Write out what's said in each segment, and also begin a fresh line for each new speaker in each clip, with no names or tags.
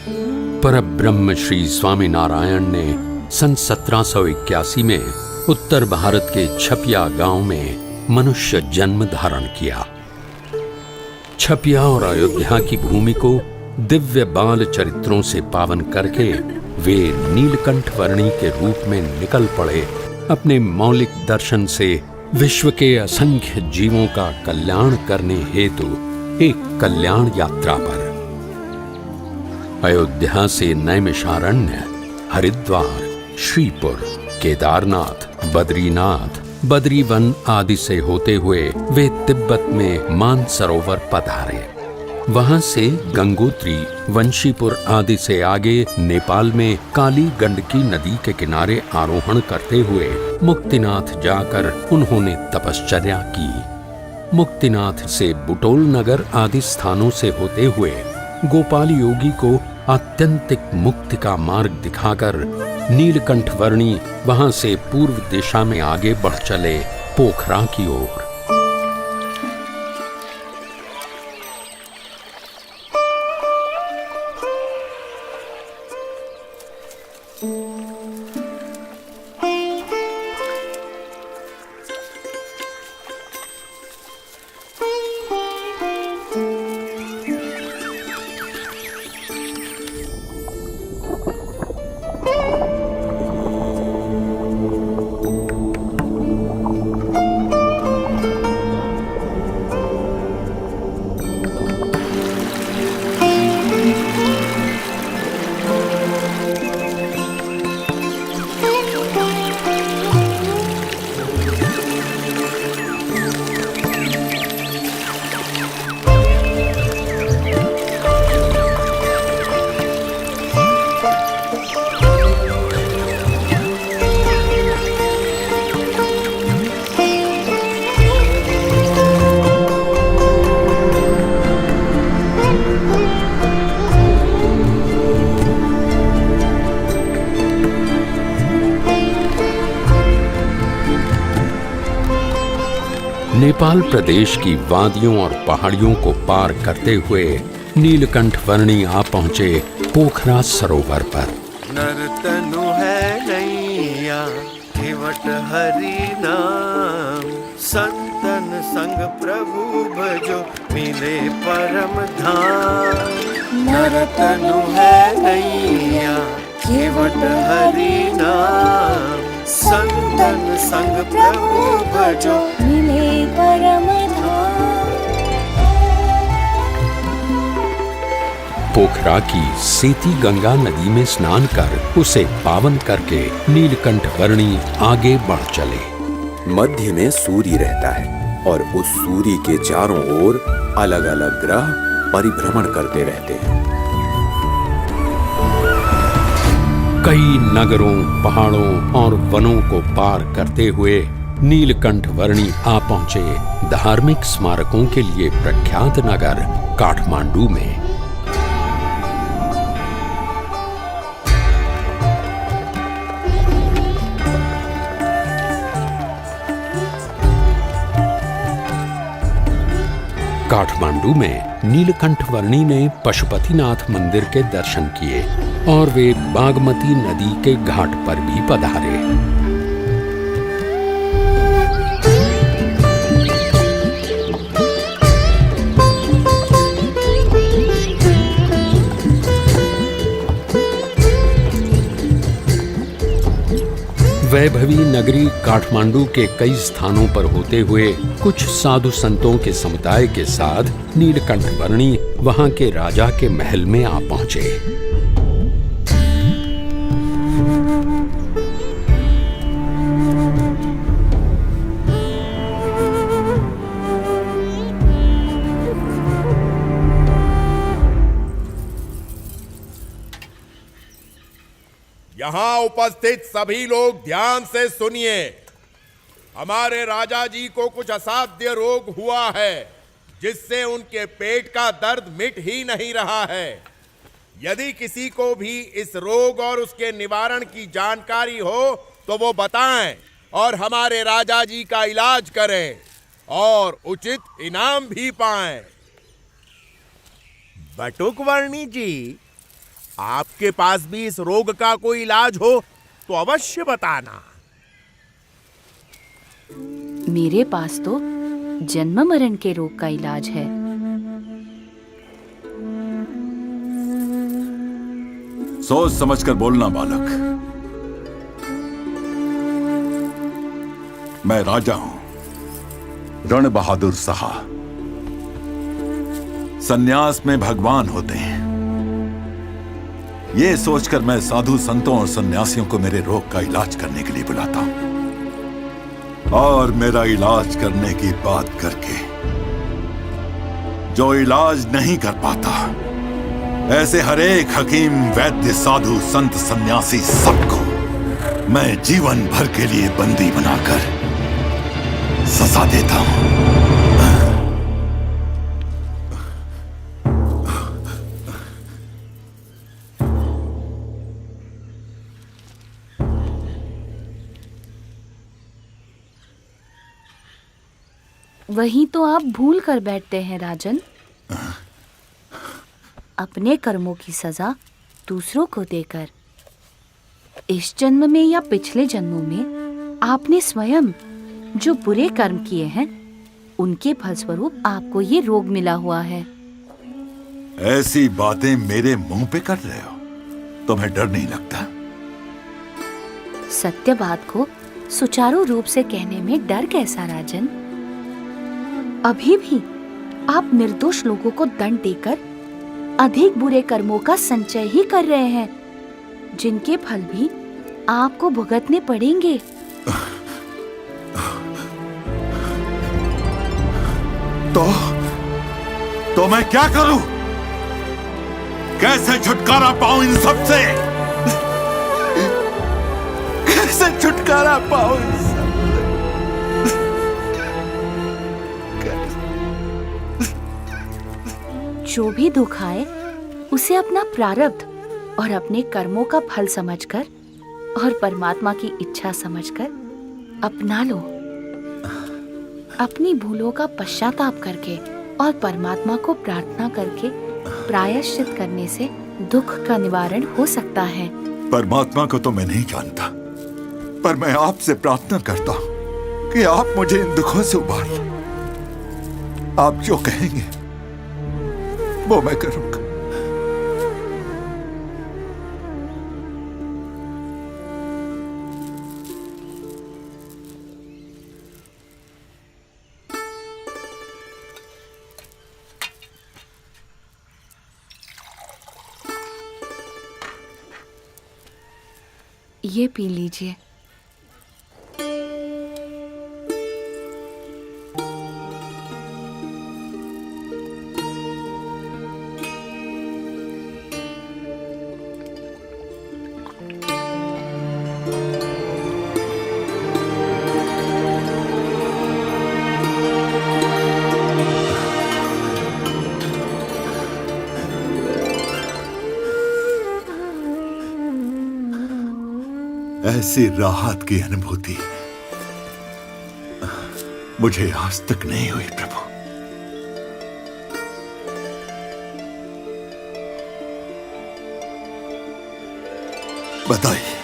परब्रह्म श्री स्वामीनारायण ने सन 1781 में उत्तर भारत के छपिया गांव में मनुष्य जन्म धारण किया। छपिया और अयोध्या की भूमि को दिव्य बाल चरित्रों से पावन करके वे नीलकंठ वर्णी के रूप में निकल पड़े अपने मौलिक दर्शन से विश्व के असंख्य जीवों का कल्याण करने हेतु एक कल्याण यात्रा पर। अयोध्या से नैमिषारण्य, हरिद्वार, श्रीपुर, केदारनाथ, बद्रीनाथ, बद्रीवन आदि से होते हुए वे तिब्बत में मानसरोवर पधारे। वहां से गंगोत्री, वंशीपुर आदि से आगे नेपाल में काली गंडकी नदी के किनारे आरोहण करते हुए मुक्तिनाथ जाकर उन्होंने तपश्चर्या की। मुक्तिनाथ से बुटोल नगर आदि स्थानों से होते हुए गोपाल योगी को आत्यंतिक मुक्ति का मार्ग दिखाकर नीलकंठ वर्णी वहां से पूर्व दिशा में आगे बढ़ चले पोखरा की ओर। नेपाल प्रदेश की वादियों और पहाड़ियों को पार करते हुए नीलकंठ वर्णी आ पहुंचे पोखरा सरोवर पर।
नरतनु है नैया केवट हरि नाम, संतन संग प्रभु भजो मिले परम धाम। नरतनु है नैया केवट हरि नाम, संतन संग प्रभु भजो
मिले परम धाम।
पोखरा की सेती गंगा नदी में स्नान कर उसे पावन करके नीलकंठ वर्णी आगे बढ़ चले।
मध्य में सूर्य रहता है और उस सूर्य के चारों ओर अलग अलग ग्रह परिभ्रमण करते रहते हैं।
कई नगरों, पहाड़ों और वनों को पार करते हुए नीलकंठ वर्णी आ पहुंचे धार्मिक स्मारकों के लिए प्रख्यात नगर काठमांडू में। काठमांडू में नीलकंठ वर्णी ने पशुपतिनाथ मंदिर के दर्शन किए और वे बागमती नदी के घाट पर भी पधारे। वैभवी नगरी काठमांडू के कई स्थानों पर होते हुए कुछ साधु संतों के समुदाय के साथ नीलकंठ वर्णी वहां के राजा के महल में आ पहुंचे।
यहाँ उपस्थित सभी लोग ध्यान से सुनिए। हमारे राजा जी को कुछ असाध्य रोग हुआ है जिससे उनके पेट का दर्द मिट ही नहीं रहा है। यदि किसी को भी इस रोग और उसके निवारण की जानकारी हो तो वो बताएं और हमारे राजा जी का इलाज करें और उचित इनाम भी पाएं।
बटुक वर्णी जी,
आपके पास भी इस रोग का कोई इलाज हो तो अवश्य बताना।
मेरे पास तो जन्म मरण के रोग का इलाज है।
सोच समझकर बोलना बालक। मैं राजा हूं, रण बहादुर साहा। सन्यास में भगवान होते हैं। ये सोचकर मैं साधु संतों और सन्यासियों को मेरे रोग का इलाज करने के लिए बुलाता हूं। और मेरा इलाज करने की बात करके जो इलाज नहीं कर पाता, ऐसे हरेक हकीम, वैद्य, साधु, संत, सन्यासी सबको मैं जीवन भर के लिए बंदी बनाकर सजा देता हूं।
वही तो आप भूल कर बैठते हैं राजन। अपने कर्मों की सजा दूसरों को देकर। इस जन्म में या पिछले जन्मों में आपने स्वयं जो बुरे कर्म किए हैं, उनके फलस्वरूप आपको ये रोग मिला हुआ है।
ऐसी बातें मेरे मुंह पे कर रहे हो, तुम्हें डर नहीं लगता?
सत्य बात को सुचारू रूप से कहने में डर कैसा राजन? अभी भी आप निर्दोष लोगों को दंड देकर अधिक बुरे कर्मों का संचय ही कर रहे हैं, जिनके फल भी आपको भुगतने पड़ेंगे।
तो मैं क्या करूं? कैसे छुटकारा पाऊं इन सब से? कैसे छुटकारा पाऊं इन सब?
जो भी दुख आए उसे अपना प्रारब्ध और अपने कर्मों का फल समझकर और परमात्मा की इच्छा समझकर अपना लो। अपनी भूलों का पश्चाताप करके और परमात्मा को प्रार्थना करके प्रायश्चित करने से दुख का निवारण हो सकता है।
परमात्मा को तो मैं नहीं जानता, पर मैं आपसे प्रार्थना करता हूं कि आप मुझे इन दुखों से उबार लें। आप जो कहेंगे वो मैं करूंगा।
ये पी लीजिए।
ऐसी राहत की अनुभूति मुझे आज तक नहीं हुई प्रभु। बताइए,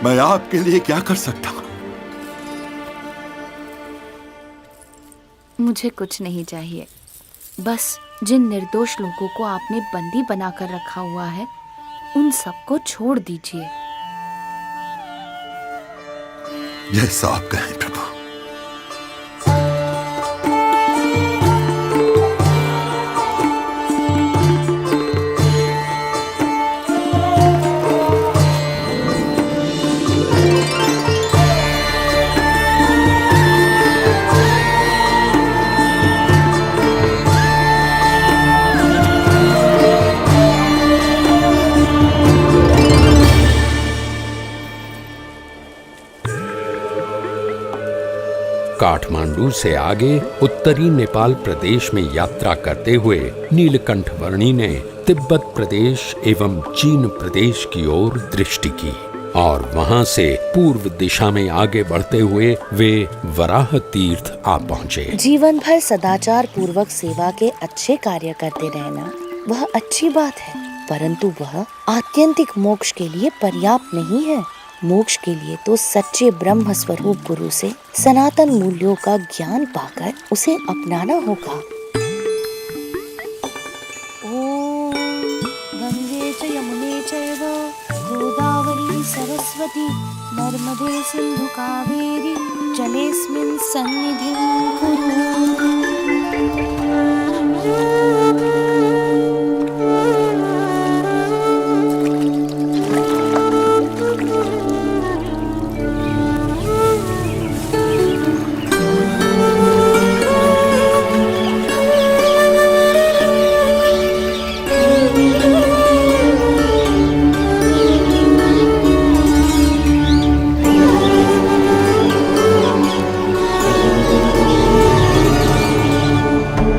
मैं आपके लिए क्या कर सकता हूं?
मुझे कुछ नहीं चाहिए। बस जिन निर्दोष लोगों को आपने बंदी बनाकर रखा हुआ है, उन सबको छोड़ दीजिए।
जैसा आप कहें प्रभु।
काठमांडू से आगे उत्तरी नेपाल प्रदेश में यात्रा करते हुए नीलकंठ वर्णी ने तिब्बत प्रदेश एवं चीन प्रदेश की ओर दृष्टि की और वहां से पूर्व दिशा में आगे बढ़ते हुए वे वराह तीर्थ आ पहुंचे।
जीवन भर सदाचार पूर्वक सेवा के अच्छे कार्य करते रहना वह अच्छी बात है,
परंतु वह आत्यंतिक मोक्ष के लिए पर्याप्त नहीं है। मोक्ष के लिए तो सच्चे ब्रह्म स्वरूप गुरु से सनातन मूल्यों का ज्ञान पाकर उसे अपनाना होगा। ओम गंगे च यमुने चैव गोदावरी सरस्वती नर्मदे सिंधु कावेरी जलेस्मिन् सन्निधिं कुरु।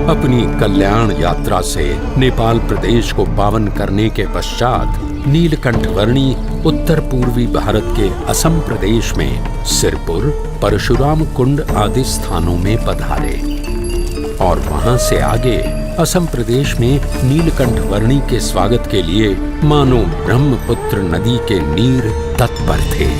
अपनी कल्याण यात्रा से नेपाल प्रदेश को पावन करने के पश्चात नीलकंठ वर्णी उत्तर पूर्वी भारत के असम प्रदेश में सिरपुर, परशुराम कुंड आदि स्थानों में पधारे और वहां से आगे असम प्रदेश में नीलकंठ वर्णी के स्वागत के लिए मानो ब्रह्मपुत्र नदी के नीर तत्पर थे।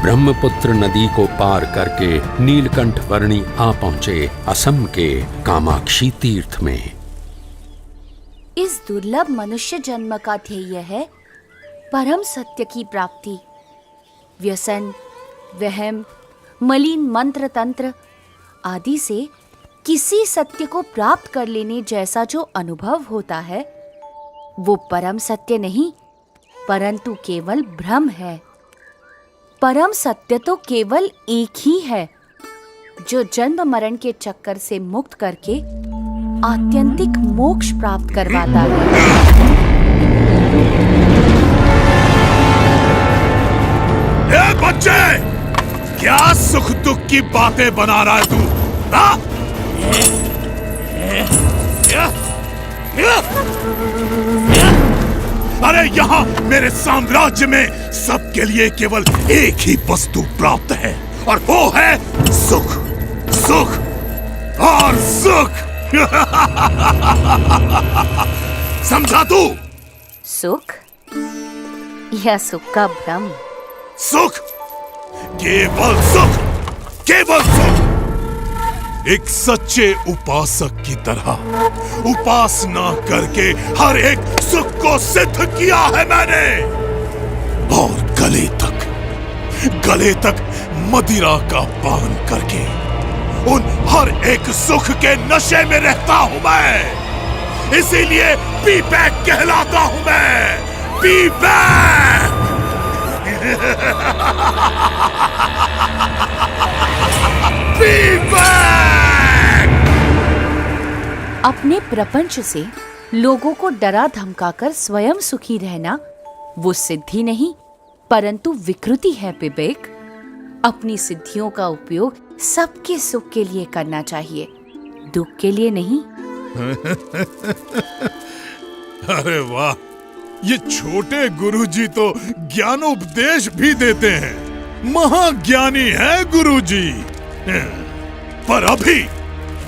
ब्रह्मपुत्र नदी को पार करके नीलकंठ वर्णी आ पहुंचे असम के कामाक्षी तीर्थ में।
इस दुर्लभ मनुष्य जन्म का ध्येय है परम सत्य की प्राप्ति। व्यसन, वहम, मलिन मंत्र तंत्र आदि से किसी सत्य को प्राप्त कर लेने जैसा जो अनुभव होता है वो परम सत्य नहीं परंतु केवल भ्रम है। परम सत्य तो केवल एक ही है जो जन्म मरण के चक्कर से मुक्त करके आत्यंतिक मोक्ष प्राप्त करवाता है।
ए बच्चे, क्या सुख दुख की बातें बना रहा है तू? अरे यहाँ मेरे साम्राज्य में सबके लिए केवल एक ही वस्तु प्राप्त है और वो है सुख, सुख और सुख। समझा तू?
सुख या सुख का भ्रम?
सुख, केवल सुख, केवल सुख। एक सच्चे उपासक की तरह उपासना करके हर एक सुख को सिद्ध किया है मैंने और गले तक मदिरा का पान करके उन हर एक सुख के नशे में रहता हूं मैं। इसीलिए पी बैक कहलाता हूं मैं, पी बैक। P back.
अपने प्रपंच से लोगों को डरा धमकाकर स्वयं सुखी रहना वो सिद्धि नहीं परंतु विकृति है विवेक। अपनी सिद्धियों का उपयोग सबके सुख के लिए करना चाहिए, दुख के लिए नहीं।
अरे वाह, ये छोटे गुरुजी तो ज्ञानोपदेश भी देते हैं। महाज्ञानी है गुरुजी। पर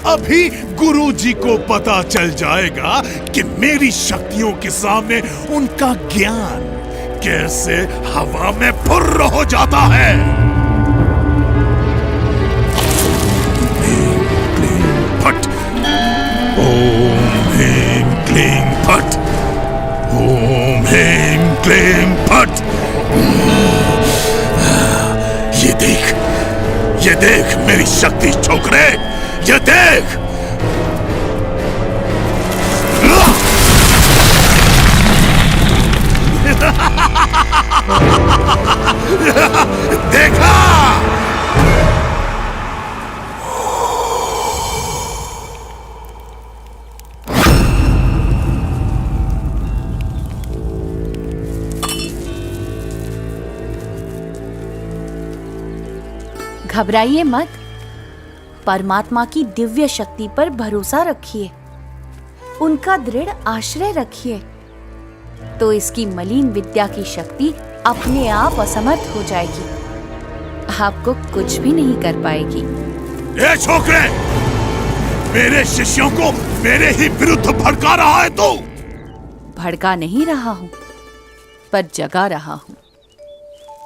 अभी गुरुजी को पता चल जाएगा कि मेरी शक्तियों के सामने उनका ज्ञान कैसे हवा में फुर्र हो जाता है। फट। ओम ह्रीं क्लीं फट। ओम ह्रीं क्लीं फट। ये देख मेरी शक्ति छोकरे, ये देख। देखा?
घबराइए मत, परमात्मा की दिव्य शक्ति पर भरोसा रखिए। उनका दृढ़ आश्रय रखिए, तो इसकी मलिन विद्या की शक्ति अपने आप असमर्थ हो जाएगी, आपको कुछ भी नहीं कर पाएगी।
ए छोकरे, मेरे शिष्यों को मेरे ही विरुद्ध भड़का रहा है तू?
भड़का नहीं रहा हूं, पर जगा रहा हूं,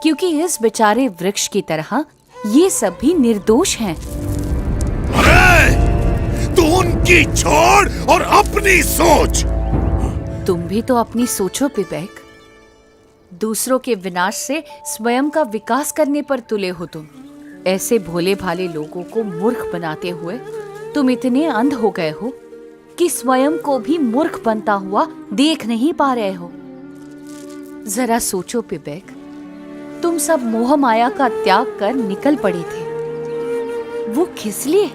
क्योंकि इस बेचारे वृक्ष की तरह ये सब भी निर्दोष हैं।
अरे, तू उनकी छोड़ और अपनी सोच।
तुम भी तो अपनी सोचो पिबेक। दूसरों के विनाश से स्वयं का विकास करने पर तुले हो तुम। ऐसे भोले भाले लोगों को मूर्ख बनाते हुए तुम इतने अंध हो गए हो कि स्वयं को भी मूर्ख बनता हुआ देख नहीं पा रहे हो। जरा सोचो पिबेक, तुम सब मोह माया का त्याग कर निकल पड़े थे, वो किस लिए?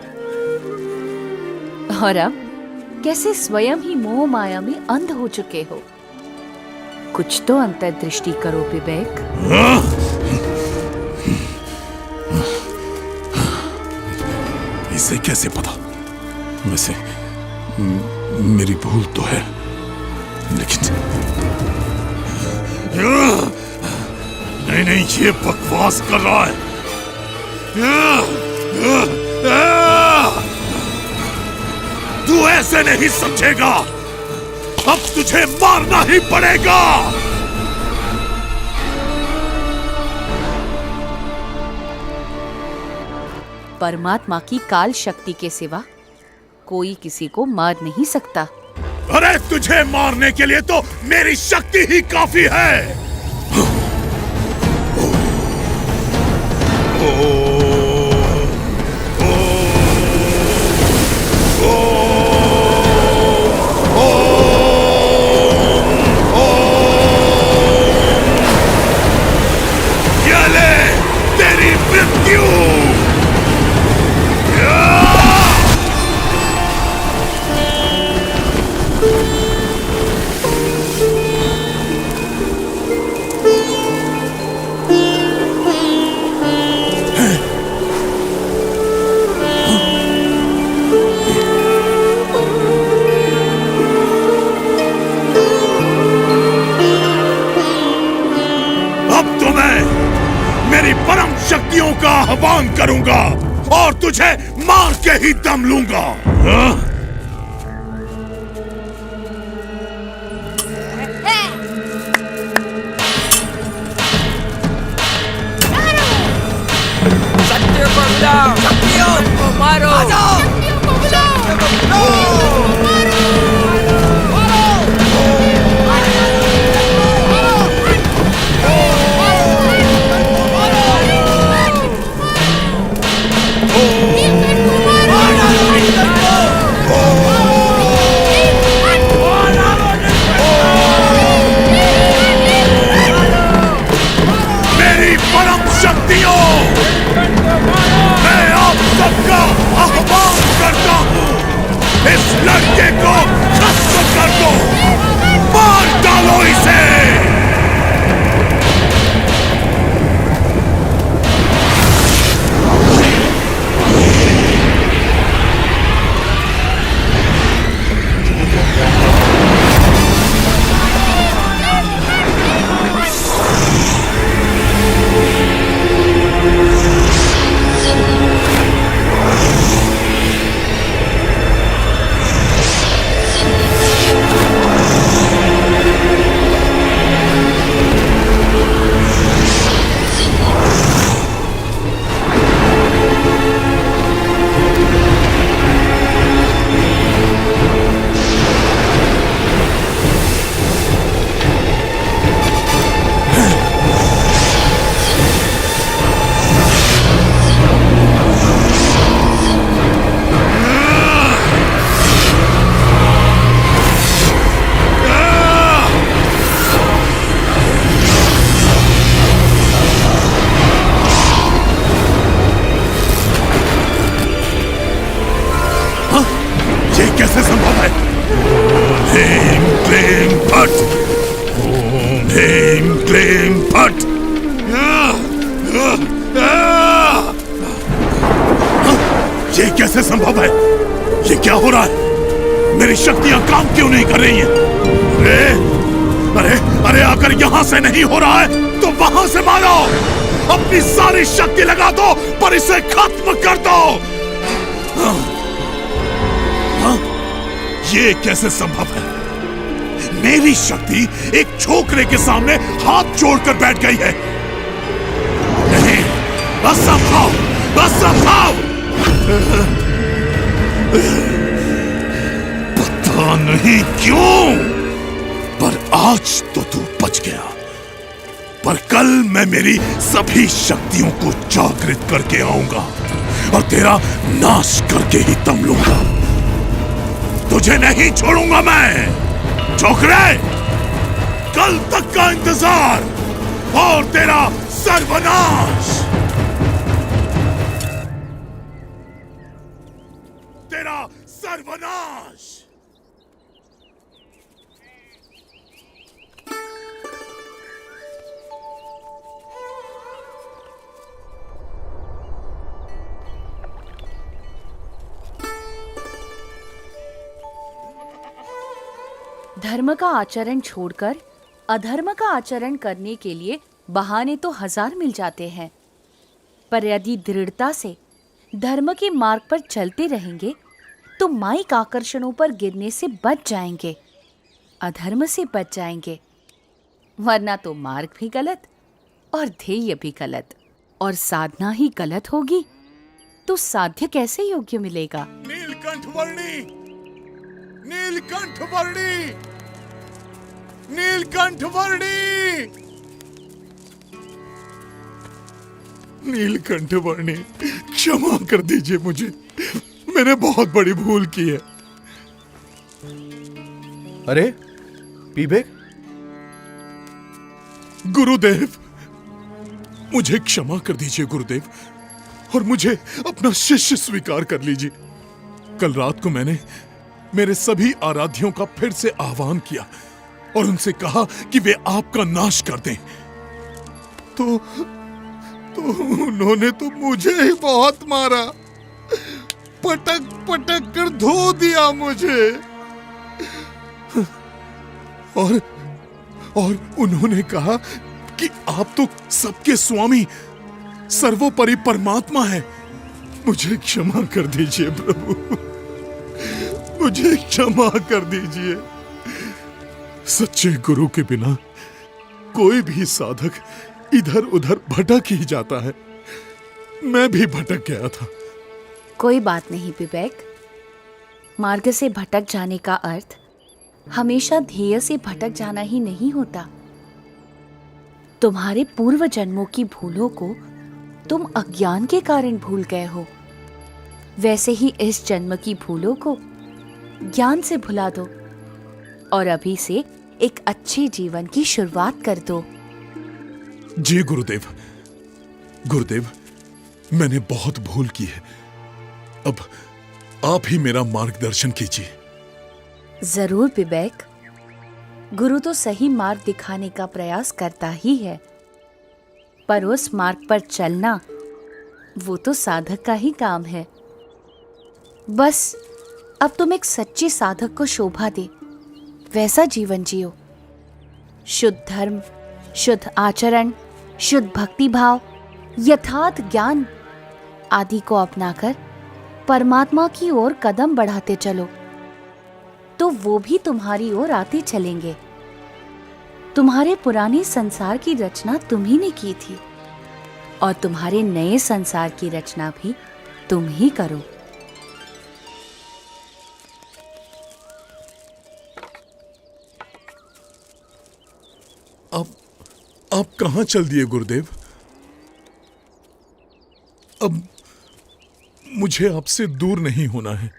और अब कैसे स्वयं ही मोह माया में अंध हो चुके हो? कुछ तो अंतर्दृष्टि करो पिबेक।
इसे कैसे पता? वैसे मेरी भूल तो है, लेकिन नहीं, ये बकवास कर रहा है। तू ऐसे नहीं समझेगा, अब तुझे मारना ही पड़ेगा।
परमात्मा की काल शक्ति के सिवा कोई किसी को मार नहीं सकता।
अरे, तुझे मारने के लिए तो मेरी शक्ति ही काफी है। ये ले तेरी मृत्यु। मेरी परम शक्तियों का आह्वान करूंगा और तुझे मार के ही दम लूंगा।
शक्तियों को बुलाओ, शक्तियों को मारो, शक्तियों को बुलाओ।
मेरी परम शक्तियों, मैं आप सबका आह्वान करता हूँ, इस लड़के को खत्म कर दो, मार डालो इसे। कैसे संभव है? ह्रीं क्लीं फट, ओम ह्रीं क्लीं फट। ये कैसे संभव है? ये क्या हो रहा है? मेरी शक्तियां काम क्यों नहीं कर रही हैं? अरे अरे अरे अगर यहां से नहीं हो रहा है तो वहां से मारो। अपनी सारी शक्ति लगा दो पर इसे खत्म कर दो। ये कैसे संभव है? मेरी शक्ति एक छोकरे के सामने हाथ जोड़कर बैठ गई है। नहीं, असंभव, असंभव। पता नहीं क्यों पर आज तो तू बच गया, पर कल मैं मेरी सभी शक्तियों को जागृत करके आऊंगा और तेरा नाश करके ही दम लूंगा। तुझे नहीं छोड़ूंगा मैं छोकरे। कल तक का इंतजार और तेरा सर्वनाश। तेरा सर्वनाश।
धर्म का आचरण छोड़कर अधर्म का आचरण करने के लिए बहाने तो 1000 मिल जाते हैं, पर यदि दृढ़ता से धर्म के मार्ग पर चलते रहेंगे तो माइक आकर्षणों पर गिरने से बच जाएंगे, अधर्म से बच जाएंगे। वरना तो मार्ग भी गलत और ध्येय भी गलत, और साधना ही गलत होगी तो साध्य कैसे योग्य मिलेगा?
नीलकंठ वर्णी, नीलकंठ वर्णी, नीलकंठ वर्णी, नीलकंठ वर्णी, क्षमा कर दीजिए मुझे, मैंने बहुत बड़ी भूल की है।
अरे पीबेक,
गुरुदेव, मुझे क्षमा कर दीजिए गुरुदेव, और मुझे अपना शिष्य स्वीकार कर लीजिए। कल रात को मैंने मेरे सभी आराध्यों का फिर से आह्वान किया और उनसे कहा कि वे आपका नाश कर दें, तो उन्होंने तो मुझे ही बहुत मारा, पटक पटक कर धो दिया मुझे। और उन्होंने कहा कि आप तो सबके स्वामी, सर्वोपरि परमात्मा है। मुझे क्षमा कर दीजिए प्रभु, मुझे क्षमा कर दीजिए। सच्चे गुरु के बिना कोई भी साधक इधर उधर भटक ही जाता है। मैं भी भटक गया था।
कोई बात नहीं विवेक, मार्ग से भटक जाने का अर्थ हमेशा ध्येय से भटक जाना ही नहीं होता। तुम्हारे पूर्व जन्मों की भूलों को तुम अज्ञान के कारण भूल गए हो, वैसे ही इस जन्म की भूलों को ज्ञान से भुला दो और अभी से एक अच्छे जीवन की शुरुआत कर दो।
जी गुरुदेव, गुरुदेव, मैंने बहुत भूल की है। अब आप ही मेरा मार्गदर्शन कीजिए।
जरूर विवेक, गुरु तो सही मार्ग दिखाने का प्रयास करता ही है, पर उस मार्ग पर चलना वो तो साधक का ही काम है। बस अब तुम एक सच्चे साधक को शोभा दे वैसा जीवन जियो। शुद्ध धर्म, शुद्ध आचरण, शुद्ध भक्ति भाव, यथार्थ ज्ञान आदि को अपनाकर परमात्मा की ओर कदम बढ़ाते चलो, तो वो भी तुम्हारी ओर आते चलेंगे। तुम्हारे पुराने संसार की रचना तुम ही ने की थी और तुम्हारे नए संसार की रचना भी तुम ही करो।
आप कहां चल दिए गुरुदेव? अब मुझे आपसे दूर नहीं होना है।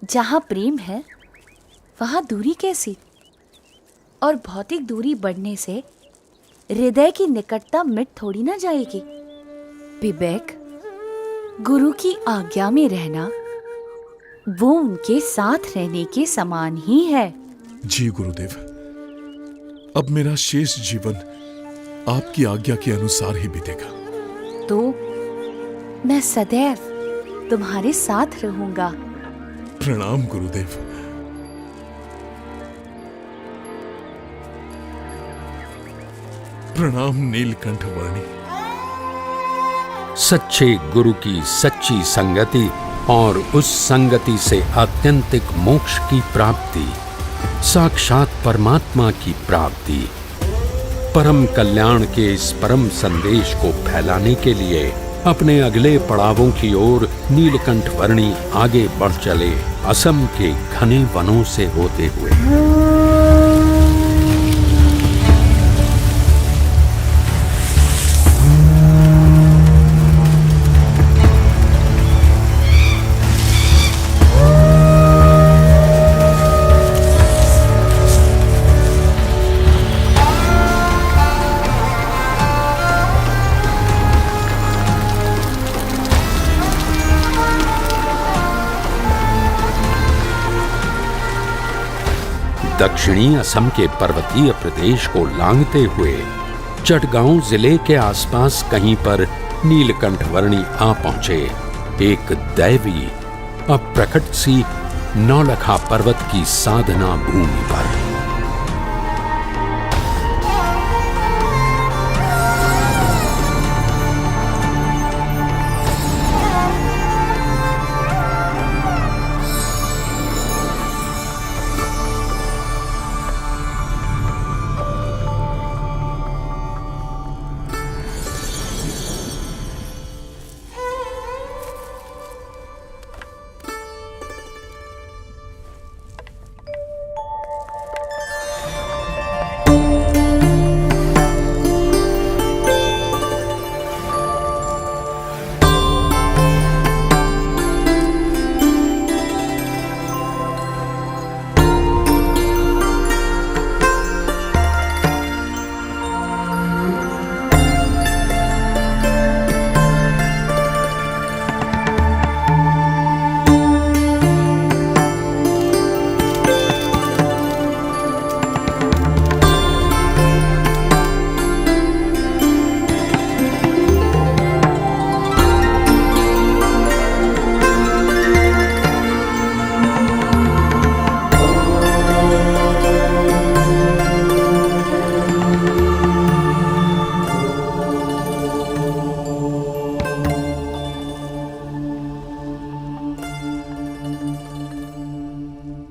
जहां प्रेम है वहां दूरी कैसी? और भौतिक दूरी बढ़ने से हृदय की निकटता मिट थोड़ी ना जाएगी। विवेक, गुरु की आज्ञा में रहना वो उनके साथ रहने के समान ही है।
जी गुरुदेव, अब मेरा शेष जीवन आपकी आज्ञा के अनुसार ही बीतेगा।
तो मैं सदैव तुम्हारे साथ रहूंगा।
प्रणाम गुरुदेव। प्रणाम नीलकंठ वर्णी।
सच्चे गुरु की सच्ची संगति और उस संगति से आत्यंतिक मोक्ष की प्राप्ति, साक्षात परमात्मा की प्राप्ति, परम कल्याण के इस परम संदेश को फैलाने के लिए अपने अगले पड़ावों की ओर नीलकंठ वर्णी आगे बढ़ चले, असम के घने वनों से होते हुए। दक्षिणी असम के पर्वतीय प्रदेश को लांघते हुए चटगांव जिले के आसपास कहीं पर नीलकंठ वर्णी आ पहुंचे, एक दैवी अप्रकट सी नौलखा पर्वत की साधना भूमि पर।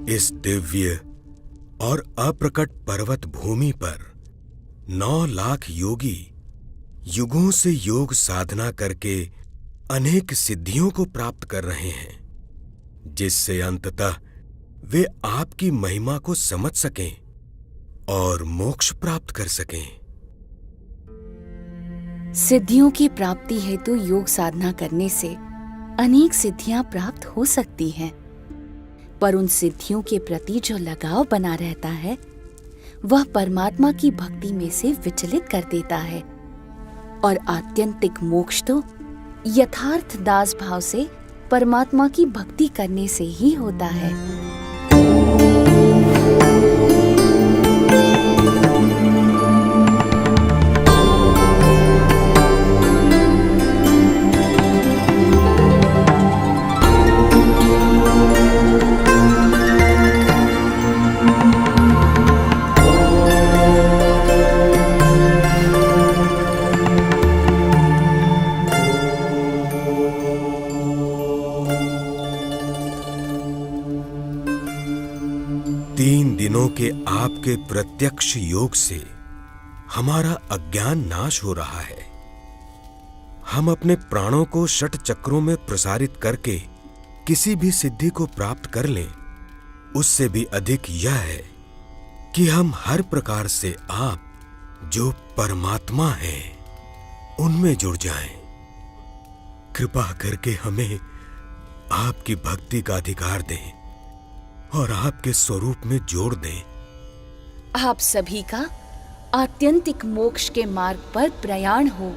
इस दिव्य और अप्रकट पर्वत भूमि पर 9 लाख योगी युगों से योग साधना करके अनेक सिद्धियों को प्राप्त कर रहे हैं, जिससे अंततः वे आपकी महिमा को समझ सकें और मोक्ष प्राप्त कर सकें।
सिद्धियों की प्राप्ति हेतु योग साधना करने से अनेक सिद्धियां प्राप्त हो सकती हैं, पर उन सिद्धियों के प्रति जो लगाव बना रहता है वह परमात्मा की भक्ति में से विचलित कर देता है, और आत्यंतिक मोक्ष तो यथार्थ दास भाव से परमात्मा की भक्ति करने से ही होता है।
के आपके प्रत्यक्ष योग से हमारा अज्ञान नाश हो रहा है। हम अपने प्राणों को 6 चक्रों में प्रसारित करके किसी भी सिद्धि को प्राप्त कर लें, उससे भी अधिक यह है कि हम हर प्रकार से आप जो परमात्मा हैं उनमें जुड़ जाएं। कृपा करके हमें आपकी भक्ति का अधिकार दें और आपके स्वरूप में जोड़ दें।
आप सभी का आत्यंतिक मोक्ष के मार्ग पर प्रयाण हो।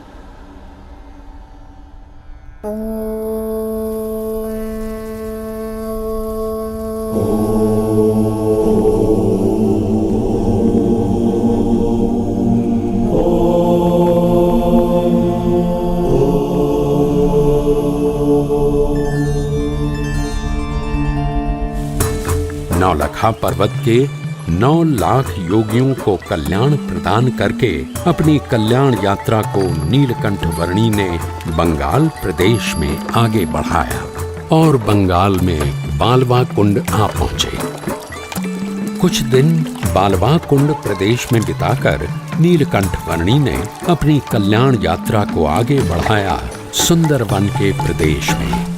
नौलखा पर्वत के 9 लाख योगियों को कल्याण प्रदान करके अपनी कल्याण यात्रा को नीलकंठ वर्णी ने बंगाल प्रदेश में आगे बढ़ाया और बंगाल में बालवा कुंड आ पहुंचे। कुछ दिन बालवा कुंड प्रदेश में बिताकर नीलकंठ वर्णी ने अपनी कल्याण यात्रा को आगे बढ़ाया सुंदरवन के प्रदेश में।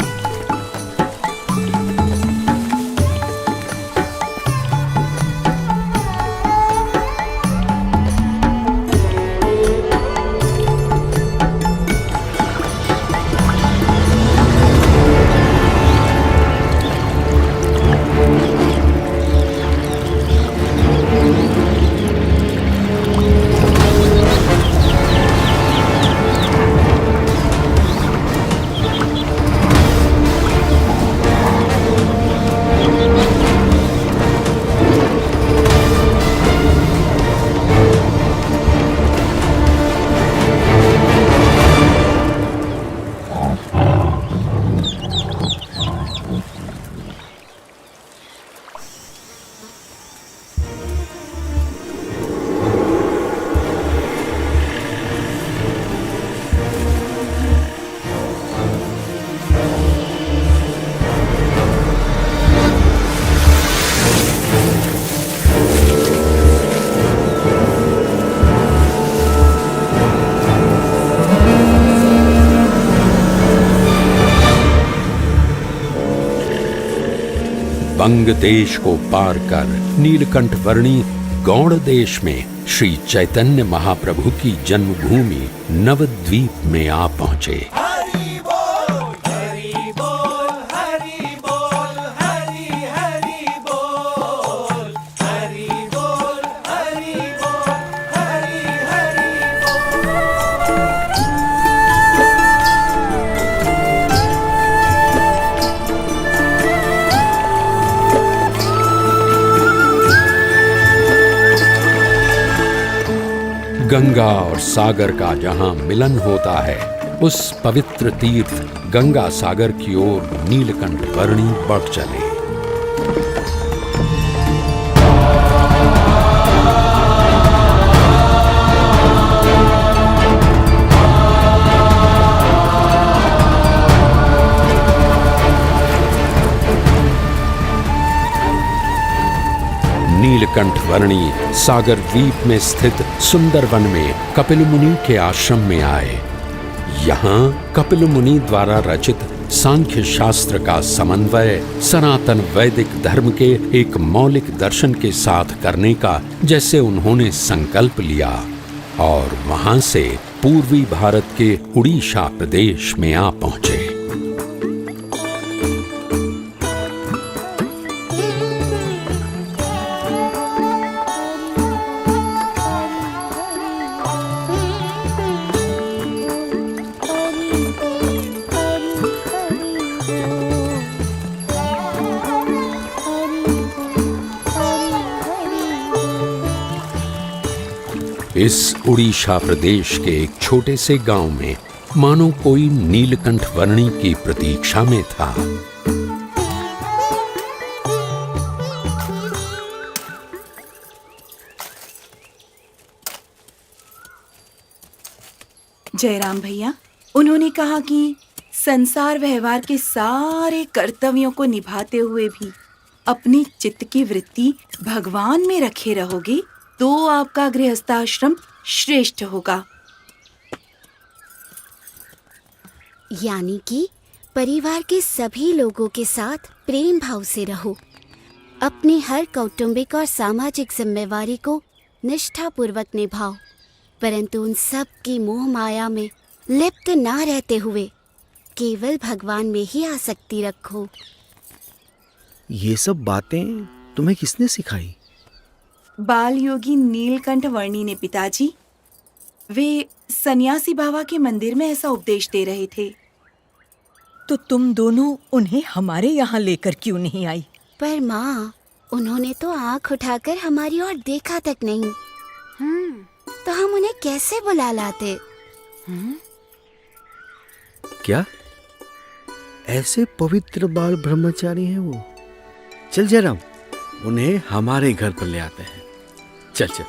बंग देश को पार कर नीलकंठ वर्णी गौड़ देश में श्री चैतन्य महाप्रभु की जन्मभूमि नवद्वीप में आ पहुंचे। गंगा और सागर का जहां मिलन होता है, उस पवित्र तीर्थ गंगा सागर की ओर नीलकंठ वर्णी बढ़ चले। नीलकंठ वर्णी सागर द्वीप में स्थित सुंदरवन में कपिल मुनि के आश्रम में आए। यहाँ कपिल मुनि द्वारा रचित सांख्य शास्त्र का समन्वय सनातन वैदिक धर्म के एक मौलिक दर्शन के साथ करने का जैसे उन्होंने संकल्प लिया और वहां से पूर्वी भारत के उड़ीसा प्रदेश में आ पहुंचे। इस उड़ीसा प्रदेश के एक छोटे से गांव में मानो कोई नीलकंठ वर्णी की प्रतीक्षा में था।
जयराम भैया, उन्होंने कहा कि संसार व्यवहार के सारे कर्तव्यों को निभाते हुए भी अपनी चित्त की वृत्ति भगवान में रखे रहोगे तो आपका गृहस्थाश्रम श्रेष्ठ होगा।
यानी कि परिवार के सभी लोगों के साथ प्रेम भाव से रहो, अपनी हर कौटुंबिक और सामाजिक जिम्मेवारी को निष्ठापूर्वक निभाओ, परंतु उन सब की मोह माया में लिप्त ना रहते हुए केवल भगवान में ही आसक्ति रखो।
ये सब बातें तुम्हें किसने सिखाई?
बाल योगी नीलकंठ वर्णी ने पिताजी। वे सन्यासी बाबा के मंदिर में ऐसा उपदेश दे रहे थे।
तो तुम दोनों उन्हें हमारे यहाँ लेकर क्यों नहीं आई?
पर माँ, उन्होंने तो आँख उठाकर हमारी ओर देखा तक नहीं। तो हम उन्हें कैसे बुला लाते?
क्या ऐसे पवित्र बाल ब्रह्मचारी हैं वो? चल जयराम, उन्हें हमारे घर पर ले आते हैं। चल चल।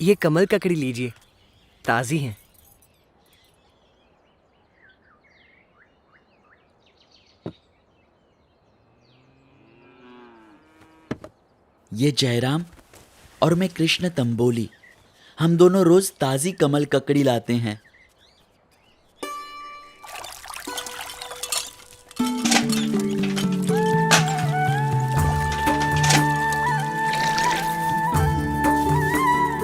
ये कमल ककड़ी लीजिए, ताजी हैं।
ये जयराम और मैं कृष्ण तंबोली, हम दोनों रोज ताजी कमल ककड़ी लाते हैं।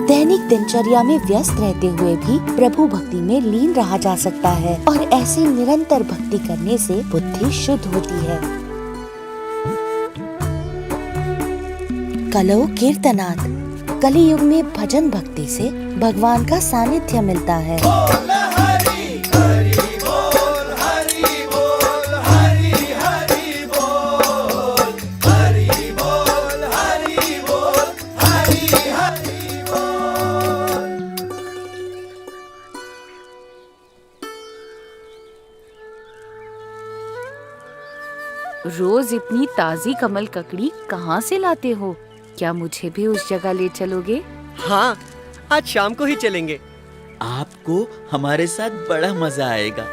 दैनिक दिनचर्या में व्यस्त रहते हुए भी प्रभु भक्ति में लीन रहा जा सकता है और ऐसे निरंतर भक्ति करने से बुद्धि शुद्ध होती है। कलौ कीर्तनात्, कलियुग में भजन भक्ति से भगवान का सानिध्य मिलता है। रोज इतनी ताजी कमल ककड़ी कहाँ से लाते हो? क्या मुझे भी उस जगह ले चलोगे?
हाँ, आज शाम को ही चलेंगे।
आपको हमारे साथ बड़ा मजा आएगा।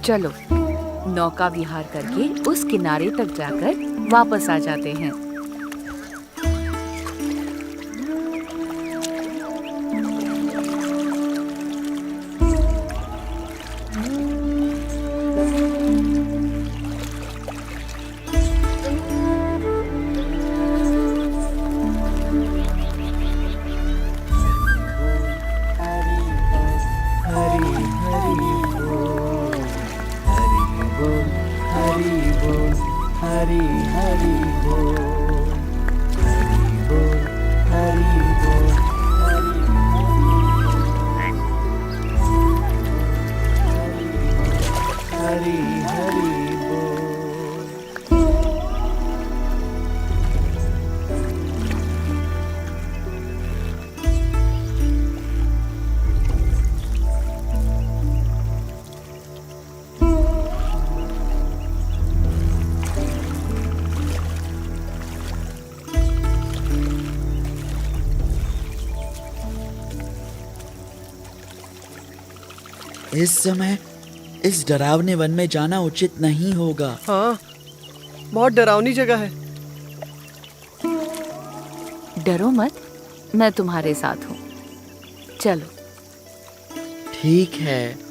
चलो नौका विहार करके उस किनारे तक जाकर वापस आ जाते हैं। इस समय इस डरावने वन में जाना उचित नहीं होगा।
हाँ, बहुत डरावनी जगह है।
डरो मत, मैं तुम्हारे साथ हूँ। चलो।
ठीक है।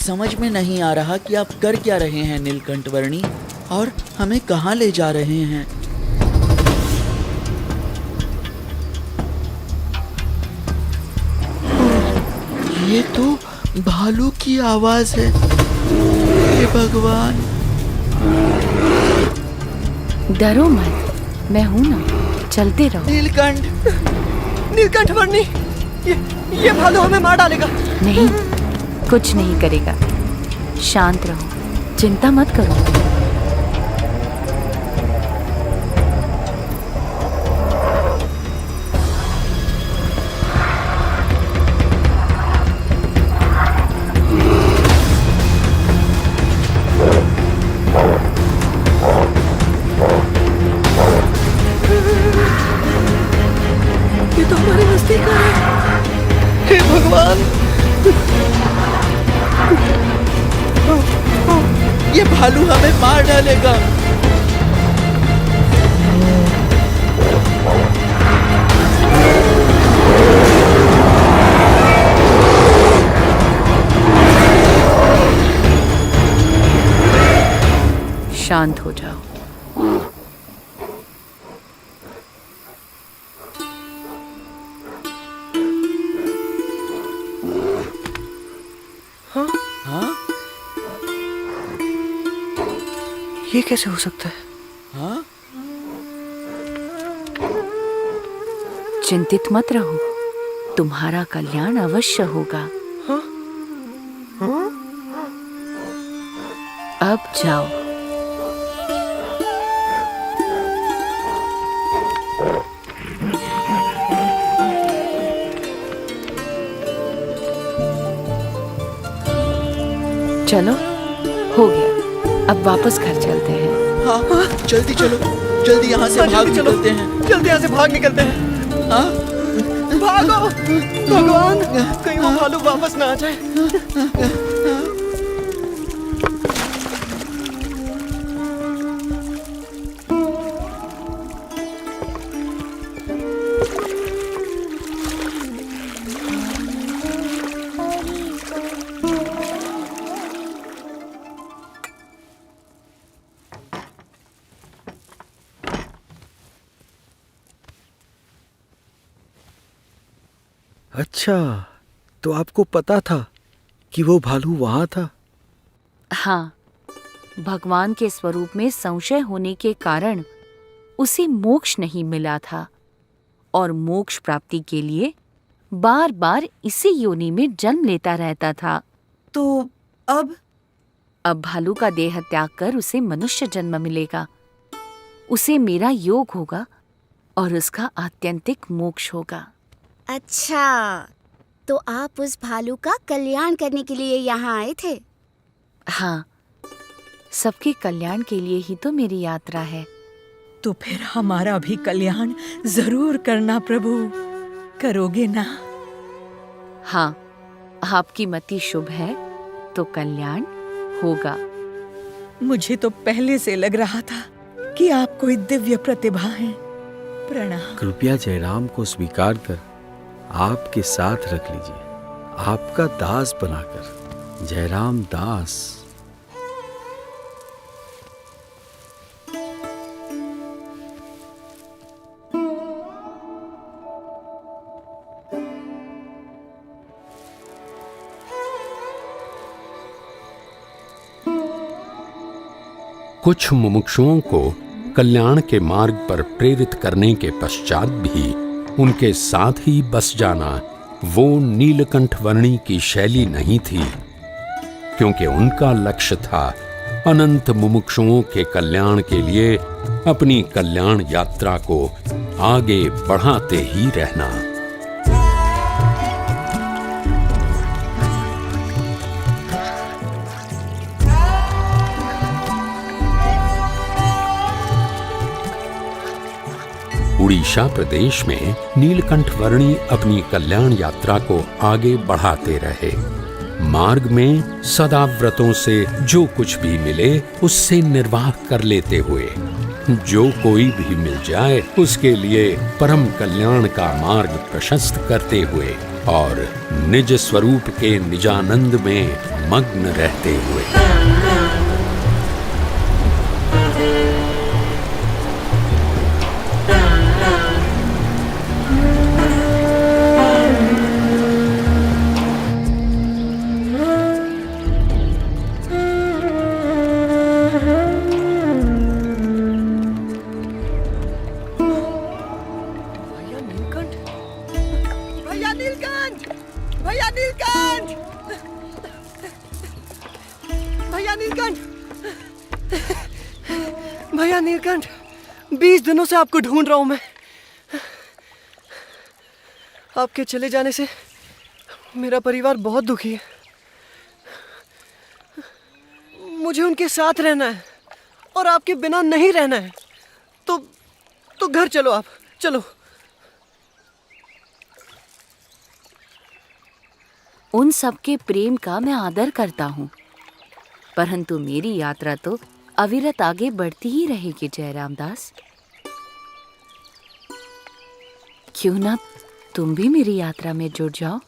समझ में नहीं आ रहा कि आप कर क्या रहे हैं नीलकंठवर्णी, और हमें कहाँ ले जा रहे हैं। ये तो भालू की आवाज है। हे भगवान।
डरो मत, मैं हूं ना, चलते रहो।
नीलकंठ,
नीलकंठवर्णी, ये भालू हमें मार डालेगा।
नहीं, कुछ नहीं करेगा। शांत रहो, चिंता मत करो।
ये तो हमारी मस्ती कर रहा है। हे भगवान,
ये भालू हमें मार डालेगा।
शांत हो जाओ।
ये कैसे हो सकता है?
हाँ?
चिंतित मत रहो, तुम्हारा कल्याण अवश्य होगा।
हाँ? हाँ?
अब जाओ। चलो, हो गया। अब वापस घर चलते हैं।
हाँ, जल्दी चलो, जल्दी यहाँ से भाग निकलते हैं।
जल्दी यहाँ से भाग निकलते हैं।
हाँ?
भागो भगवान, कहीं वो भालू वापस ना आ जाए।
अच्छा, तो आपको पता था कि वो भालू वहां था?
हाँ, भगवान के स्वरूप में संशय होने के कारण उसे मोक्ष नहीं मिला था, और मोक्ष प्राप्ति के लिए बार बार इसी योनि में जन्म लेता रहता था।
तो अब
भालू का देह त्याग कर उसे मनुष्य जन्म मिलेगा। उसे मेरा योग होगा और उसका आत्यंतिक मोक्ष होगा।
अच्छा, तो आप उस भालू का कल्याण करने के लिए यहाँ आए थे?
हाँ, सबके कल्याण के लिए ही तो मेरी यात्रा है।
तो फिर हमारा भी कल्याण जरूर करना प्रभु, करोगे ना?
हाँ, आपकी मति शुभ है तो कल्याण होगा।
मुझे तो पहले से लग रहा था कि आप कोई दिव्य प्रतिभा हैं। प्रणाम।
कृपया जयराम को स्वीकार कर आपके साथ रख लीजिए, आपका दास बनाकर। जयराम दास।
कुछ मुमुक्षुओं को कल्याण के मार्ग पर प्रेरित करने के पश्चात भी उनके साथ ही बस जाना वो नीलकंठवर्णी की शैली नहीं थी, क्योंकि उनका लक्ष्य था अनंत मुमुक्षुओं के कल्याण के लिए अपनी कल्याण यात्रा को आगे बढ़ाते ही रहना। उड़ीसा प्रदेश में नीलकंठवर्णी अपनी कल्याण यात्रा को आगे बढ़ाते रहे। मार्ग में सदा व्रतों से जो कुछ भी मिले उससे निर्वाह कर लेते हुए जो कोई भी मिल जाए उसके लिए परम कल्याण का मार्ग प्रशस्त करते हुए और निज स्वरूप के निजानंद में मग्न रहते हुए।
भैया नीलकंठ, 20 दिनों से आपको ढूंढ रहा हूं मैं। आपके चले जाने से मेरा परिवार बहुत दुखी है। मुझे उनके साथ रहना है और आपके बिना नहीं रहना है। तो घर चलो, आप चलो।
उन सबके प्रेम का मैं आदर करता हूँ, परंतु मेरी यात्रा तो अविरत आगे बढ़ती ही रहेगी जयराम दास। क्यों ना तुम भी मेरी यात्रा में जुड़ जाओ।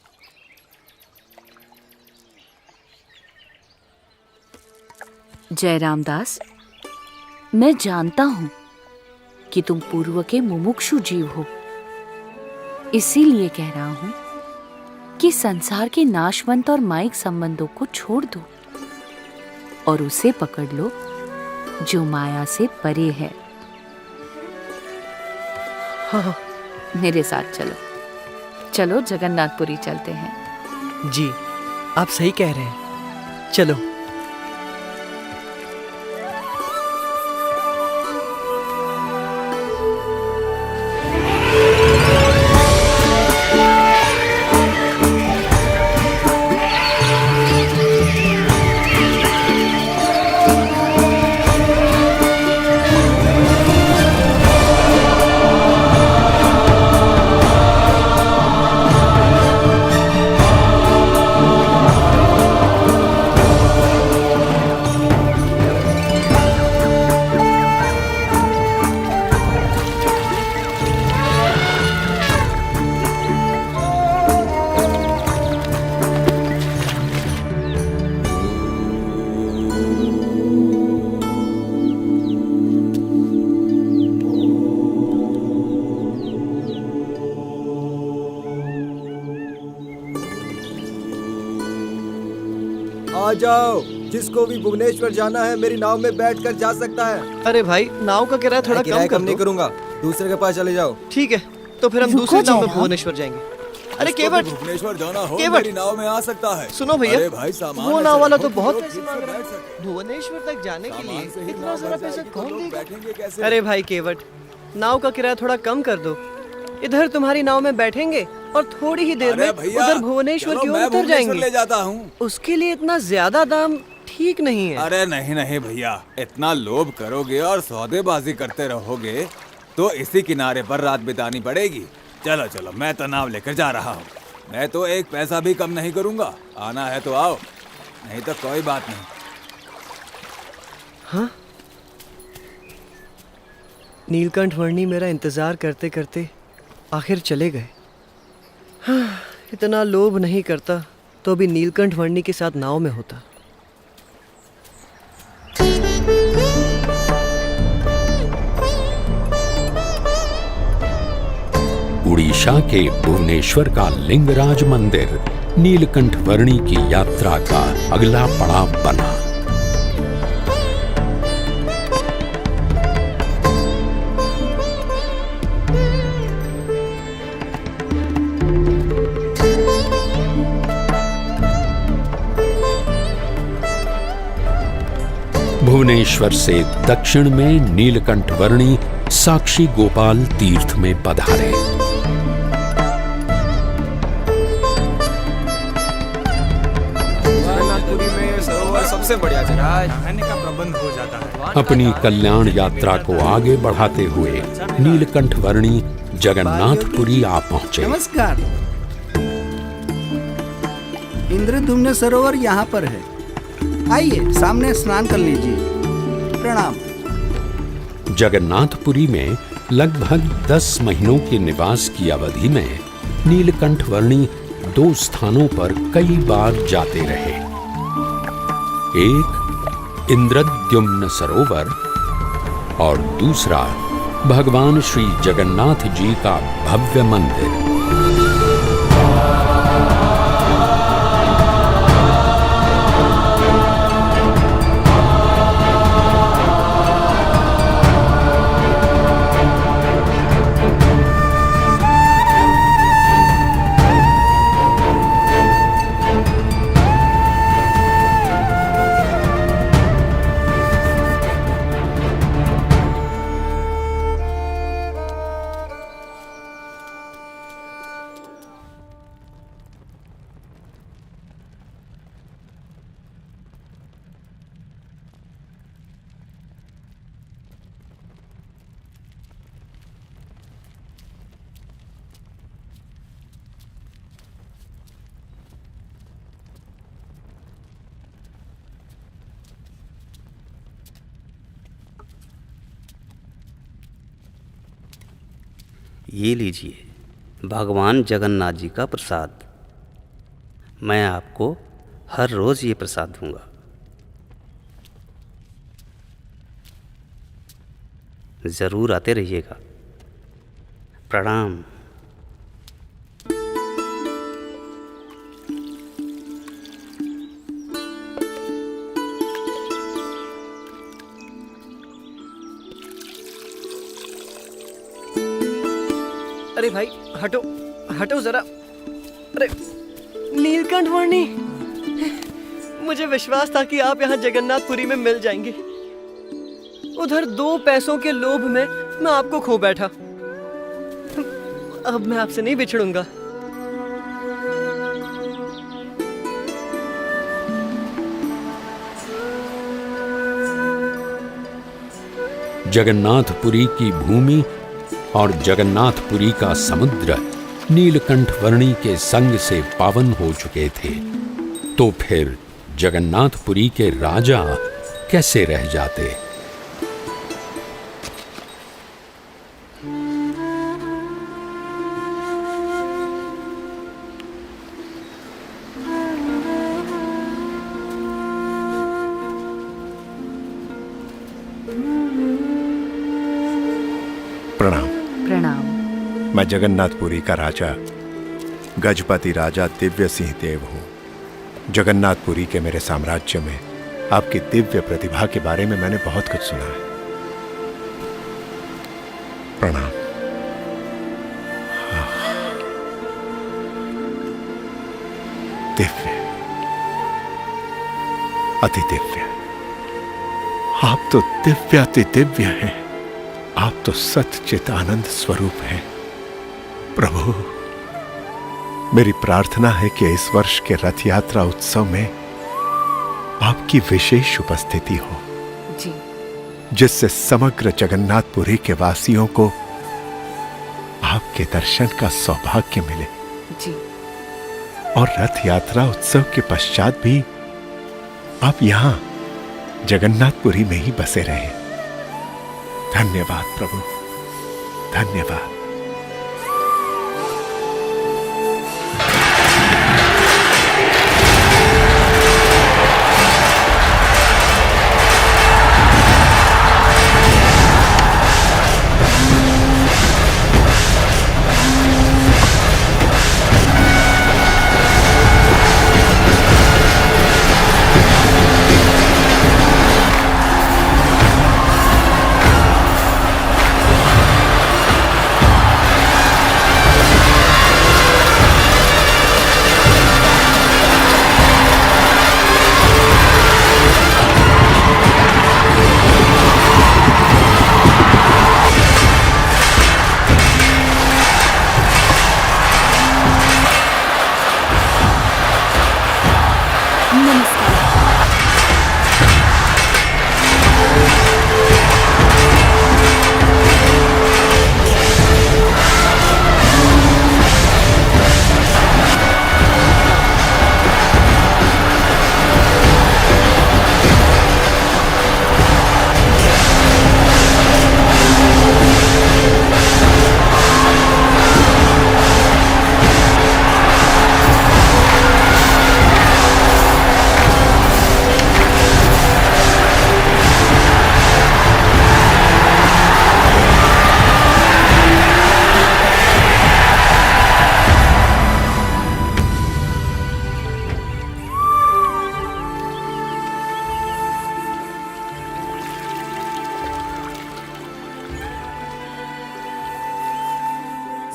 जयराम दास, मैं जानता हूं कि तुम पूर्व के मुमुक्षु जीव हो, इसीलिए कह रहा हूं कि संसार के नाशवंत और माइक संबंधों को छोड़ दो और उसे पकड़ लो जो माया से परे है।
हाँ।
मेरे साथ चलो, चलो जगन्नाथपुरी चलते हैं।
जी, आप सही कह रहे हैं, चलो।
आ जाओ, जिसको भी भुवनेश्वर जाना है मेरी नाव में बैठकर जा सकता है।
अरे भाई, नाव का किराया थोड़ा कम कर दो।
नहीं करूंगा, दूसरे के पास चले जाओ।
ठीक है, तो फिर हम दूसरी नाव में भुवनेश्वर जाएंगे। अरे केवट,
भुवनेश्वर जाना हो
केवट,
मेरी नाव में आ सकता है।
सुनो भैया,
अरे भाई, सामान
वो नाव वाला तो बहुत पैसे मांग रहा है। भुवनेश्वर तक जाने के लिए इतना सारा पैसा कौन देगा? अरे भाई केवट, नाव का किराया थोड़ा कम कर दो। इधर तुम्हारी नाव में बैठेंगे और थोड़ी ही देर में उधर भुवनेश्वर की ओर उतर जाएंगे।
ले जाता हूँ।
उसके लिए इतना ज्यादा दाम ठीक नहीं है।
अरे नहीं नहीं भैया, इतना लोभ करोगे और सौदेबाजी करते रहोगे तो इसी किनारे पर रात बितानी पड़ेगी। चलो चलो, मैं तो नाव लेकर जा रहा हूँ। मैं तो एक पैसा भी कम नहीं करूँगा। आना है तो आओ, नहीं तो कोई बात नहीं।
हाँ, नीलकंठ वर्णी मेरा इंतजार करते करते आखिर चले गए। हाँ, इतना लोभ नहीं करता तो भी नीलकंठ वर्णी के साथ नाव में होता।
उड़ीसा के भुवनेश्वर का लिंगराज मंदिर नीलकंठ वर्णी की यात्रा का अगला पड़ाव बना। भुवनेश्वर से दक्षिण में नीलकंठ वर्णी साक्षी गोपाल तीर्थ में पधारे।
जगन्नाथपुरी में सरोवर सबसे बढ़िया जगह है, रहने का प्रबंध हो जाता है।
अपनी कल्याण यात्रा को आगे बढ़ाते हुए नीलकंठ वर्णी जगन्नाथपुरी आ पहुंचे।
नमस्कार। इंद्रद्युम्न सरोवर यहाँ पर है, आइए सामने स्नान कर लीजिए। प्रणाम।
जगन्नाथपुरी में लगभग 10 महीनों के निवास की अवधि में नीलकंठ वर्णी 2 स्थानों पर कई बार जाते रहे। एक इंद्रद्युम्न सरोवर और दूसरा भगवान श्री जगन्नाथ जी का भव्य मंदिर।
ये लीजिए भगवान जगन्नाथ जी का प्रसाद। मैं आपको हर रोज़ ये प्रसाद दूंगा। ज़रूर आते रहिएगा। प्रणाम।
अरे भाई हटो हटो जरा। अरे नीलकंठ वर्णी, मुझे विश्वास था कि आप यहाँ जगन्नाथपुरी में मिल जाएंगे। उधर 2 पैसों के लोभ में मैं आपको खो बैठा। अब मैं आपसे नहीं बिछड़ूंगा।
जगन्नाथपुरी की भूमि और जगन्नाथपुरी का समुद्र नीलकंठ वर्णी के संग से पावन हो चुके थे, तो फिर जगन्नाथपुरी के राजा कैसे रह जाते।
प्रणाम।
प्रणाम।
मैं जगन्नाथपुरी का राजा गजपति राजा दिव्य सिंह देव हूँ। जगन्नाथपुरी के मेरे साम्राज्य में आपकी दिव्य प्रतिभा के बारे में मैंने बहुत कुछ सुना है। प्रणाम। दिव्य, अति दिव्य। आप तो दिव्य अति दिव्य हैं। आप तो सच्चित आनंद स्वरूप हैं। प्रभु, मेरी प्रार्थना है कि इस वर्ष के रथ यात्रा उत्सव में आपकी विशेष उपस्थिति हो
जी,
जिससे समग्र जगन्नाथपुरी के वासियों को आपके दर्शन का सौभाग्य मिले
जी।
और रथ यात्रा उत्सव के पश्चात भी आप यहां जगन्नाथपुरी में ही बसे रहे। धन्यवाद प्रभु, धन्यवाद।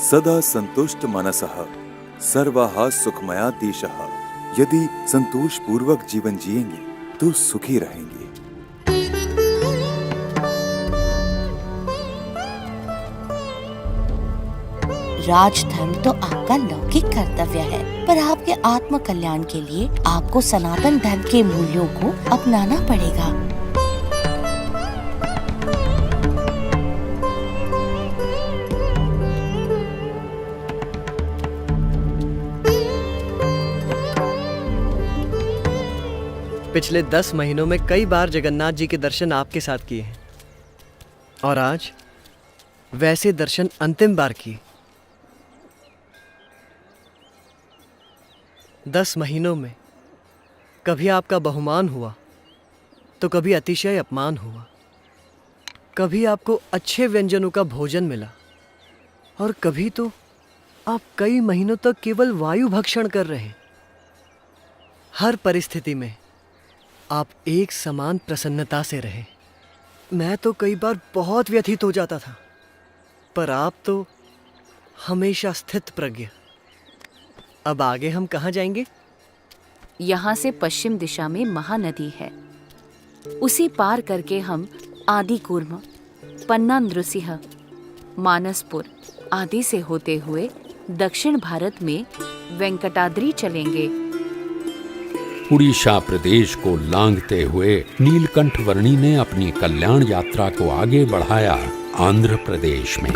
सदा संतुष्ट मनसः सर्वाः सुखमया दिशः। यदि संतोष पूर्वक जीवन जिएंगे तो सुखी रहेंगे।
राजधर्म तो आपका लौकिक कर्तव्य है, पर आपके आत्म कल्याण के लिए आपको सनातन धर्म के मूल्यों को अपनाना पड़ेगा।
पिछले 10 महीनों में कई बार जगन्नाथ जी के दर्शन आपके साथ किए हैं, और आज वैसे दर्शन अंतिम बार किए। 10 महीनों में कभी आपका बहुमान हुआ तो कभी अतिशय अपमान हुआ, कभी आपको अच्छे व्यंजनों का भोजन मिला और कभी तो आप कई महीनों तक केवल वायु भक्षण कर रहे। हर परिस्थिति में आप एक समान प्रसन्नता से रहे। मैं तो कई बार बहुत व्यथित हो जाता था, पर आप तो हमेशा स्थित प्रज्ञ। अब आगे हम कहाँ जाएंगे?
यहाँ से पश्चिम दिशा में महानदी है। उसी पार करके हम आदिकूर्म, पन्ना नृसिंह, मानसपुर आदि से होते हुए दक्षिण भारत में वेंकटाद्रि चलेंगे।
उड़ीसा प्रदेश को लांघते हुए नीलकंठ वर्णी ने अपनी कल्याण यात्रा को आगे बढ़ाया आंध्र प्रदेश में।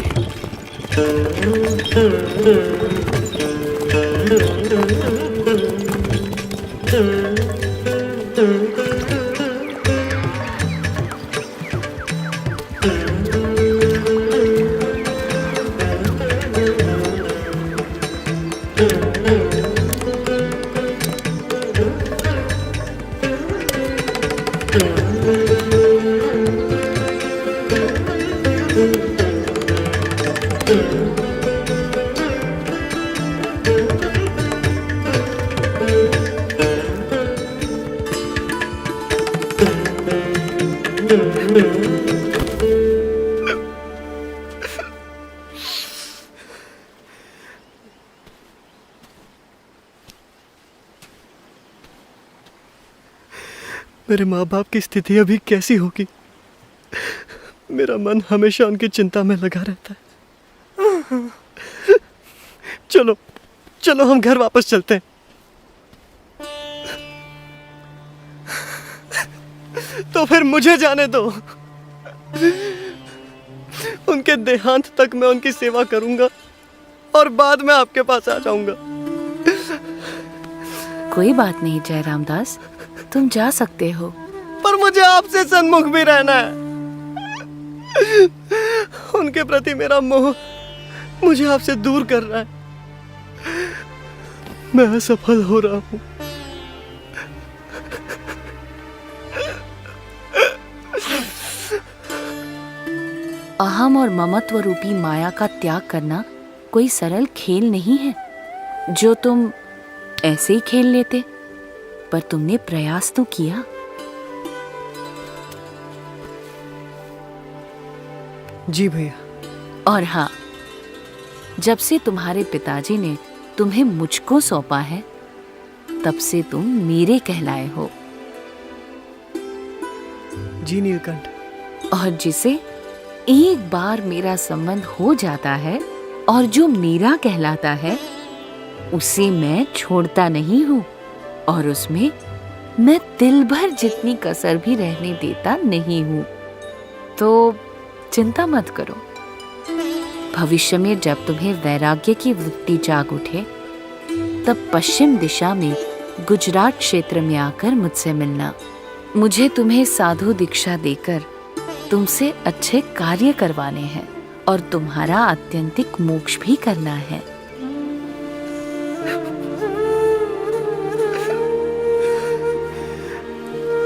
मेरे माँ बाप की स्थिति अभी कैसी होगी? मेरा मन हमेशा उनकी चिंता में लगा रहता है। चलो चलो हम घर वापस चलते हैं। तो फिर मुझे जाने दो। उनके देहांत तक मैं उनकी सेवा करूंगा और बाद में आपके पास आ जाऊंगा।
कोई बात नहीं जयराम दास, तुम जा सकते हो।
पर मुझे आपसे सन्मुख भी रहना है। उनके प्रति मेरा मोह मुझे आपसे दूर कर रहा है। मैं असफल हो रहा हूं।
अहम और ममत्व रूपी माया का त्याग करना कोई सरल खेल नहीं है जो तुम ऐसे ही खेल लेते, पर तुमने प्रयास तो किया।
जी भैया।
और हाँ, जब से तुम्हारे पिताजी ने तुम्हें मुझको सौंपा है, तब से तुम मेरे कहलाए हो।
जी नीलकंठ।
और जिसे एक बार मेरा संबंध हो जाता है और जो मेरा कहलाता है, उसे मैं छोड़ता नहीं हूँ और उसमें मैं तिल भर जितनी कसर भी रहने देता नहीं हूँ। तो चिंता मत करो। भविष्य में जब तुम्हें वैराग्य की वृत्ति जाग उठे, तब पश्चिम दिशा में गुजरात क्षेत्र में आकर मुझसे मिलना। मुझे तुम्हें साधु दीक्षा देकर तुमसे अच्छे कार्य करवाने हैं और तुम्हारा आत्यंतिक मोक्ष भी करना है।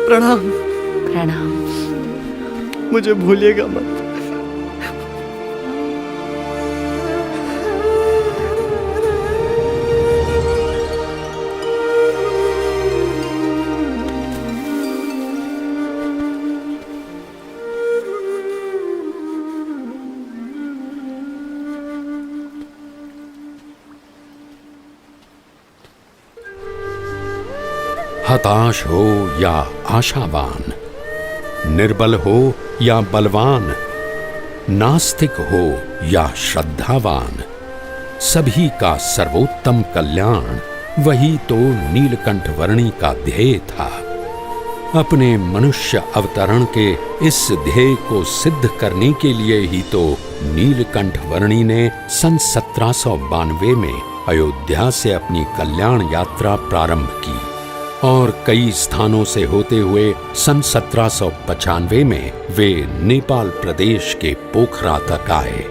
प्रणाम।
प्रणाम।
मुझे भूलिएगा मत।
हताश हो या आशावान, निर्बल हो या बलवान, नास्तिक हो या श्रद्धावान, सभी का सर्वोत्तम कल्याण वही तो नीलकंठ वर्णी का ध्येय था। अपने मनुष्य अवतरण के इस ध्येय को सिद्ध करने के लिए ही तो नीलकंठ वर्णी ने सन 1792 में अयोध्या से अपनी कल्याण यात्रा प्रारंभ की और कई स्थानों से होते हुए सन 1795 में वे नेपाल प्रदेश के पोखरा तक आए।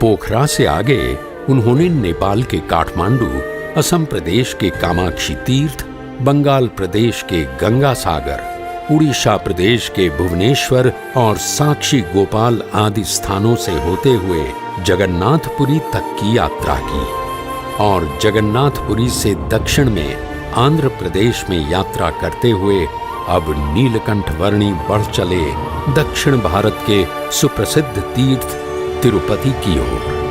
पोखरा से आगे उन्होंने नेपाल के काठमांडू, असम प्रदेश के कामाक्षी तीर्थ, बंगाल प्रदेश के गंगा सागर, उड़ीसा प्रदेश के भुवनेश्वर और साक्षी गोपाल आदि स्थानों से होते हुए जगन्नाथपुरी तक की यात्रा की और जगन्नाथपुरी से दक्षिण में आंध्र प्रदेश में यात्रा करते हुए अब नीलकंठ वर्णी बढ़ चले दक्षिण भारत के सुप्रसिद्ध तीर्थ तिरुपति की ओर।